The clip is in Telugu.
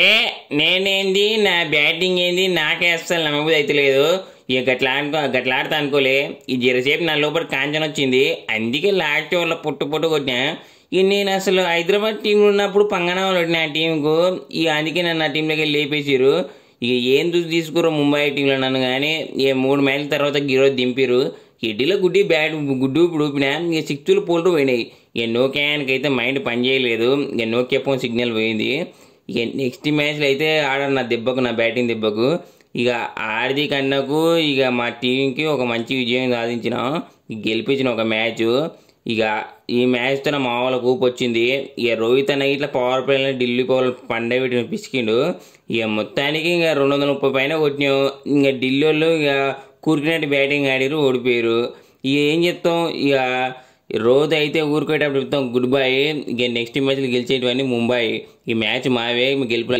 ఏ నేనేంది నా బ్యాటింగ్ ఏంది నాకే అస్సలు నమ్మబుద్ధి అయితే లేదు. ఇక గట్లాడతా అనుకోలే. ఈ జరసేపు నా లోపల కాంచన వచ్చింది, అందుకే లాస్ట్ ఓవర్లో పొట్టు కొట్టినా. ఇక నేను అసలు హైదరాబాద్ టీంలో ఉన్నప్పుడు పంగనామాలు కొట్టిన ఆ టీంకు. ఇక అందుకే నన్ను ఆ టీంలోకి వెళ్ళి లేపేసారు. ఇక ఏం చూసి తీసుకురో ముంబై టీంలో నన్ను, కానీ ఇక 3 మ్యాచ్ల తర్వాత ఈరోజు దింపారు. ఎడ్డీలో గుడ్డు ఊపినా. ఇక సిక్స్లు పోల్టు పోయినాయి. ఇక నోకియానికి అయితే మైండ్ పనిచేయలేదు. ఇక నోకియా ఫోన్ సిగ్నల్ పోయింది. ఇక నెక్స్ట్ మ్యాచ్లో అయితే ఆడారు నా బ్యాటింగ్ దెబ్బకు. ఇక హార్దిక్ అన్నకు ఇక మా టీంకి ఒక మంచి విజయం సాధించినాం, గెలిపించిన ఒక మ్యాచ్. ఇక ఈ మ్యాచ్తో మా వాళ్ళకు ఊపు వచ్చింది. ఇక రోహిత్ అన్న ఇట్లా పవర్ ప్లేలో ఢిల్లీ పవర్ పండే పెట్టి పిసికిండు. ఇక మొత్తానికి ఇంకా 230 పైన కొట్టినాం. ఇంకా ఢిల్లీ వాళ్ళు ఇక కూరికినట్టు బ్యాటింగ్ ఆడిరు, ఓడిపోయారు. ఇక ఏం చెప్తాం, ఇక రోజు అయితే ఊరుకోయేటప్పుడు చెప్తాం గుడ్ బై. ఇక నెక్స్ట్ మ్యాచ్లు గెలిచేటివన్నీ ముంబై. ఈ మ్యాచ్ మావే, గెలుపు